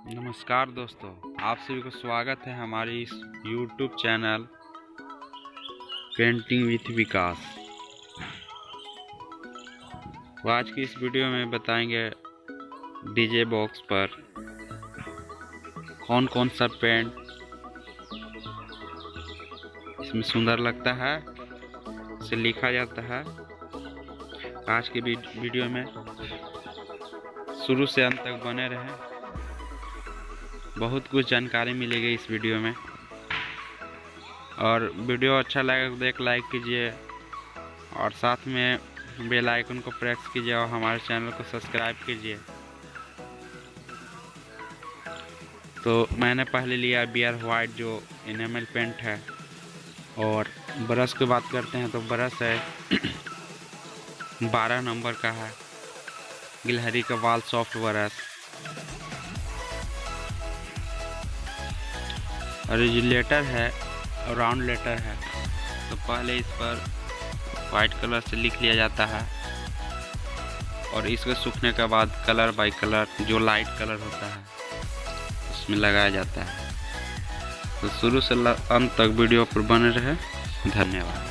नमस्कार दोस्तों, आप सभी को स्वागत है हमारी इस YouTube चैनल पेंटिंग विथ विकास। तो आज की इस वीडियो में बताएंगे डीजे बॉक्स पर कौन कौन सा पेंट इसमें सुंदर लगता है, इसे लिखा जाता है। आज की वीडियो में शुरू से अंत तक बने रहें, बहुत कुछ जानकारी मिलेगी इस वीडियो में। और वीडियो अच्छा लगे तो एक लाइक कीजिए और साथ में बेल आइकन को प्रेस कीजिए और हमारे चैनल को सब्सक्राइब कीजिए। तो मैंने पहले लिया बियर वाइट जो एनामेल पेंट है। और ब्रश की बात करते हैं तो ब्रश है 12 नंबर का है, गिलहरी का वाल सॉफ्ट ब्रश। और ये लेटर है राउंड लेटर है, तो पहले इस पर वाइट कलर से लिख लिया जाता है और इसके सूखने के बाद कलर बाय कलर जो लाइट कलर होता है उसमें लगाया जाता है। तो शुरू से अंत तक वीडियो पर बने रहे। धन्यवाद।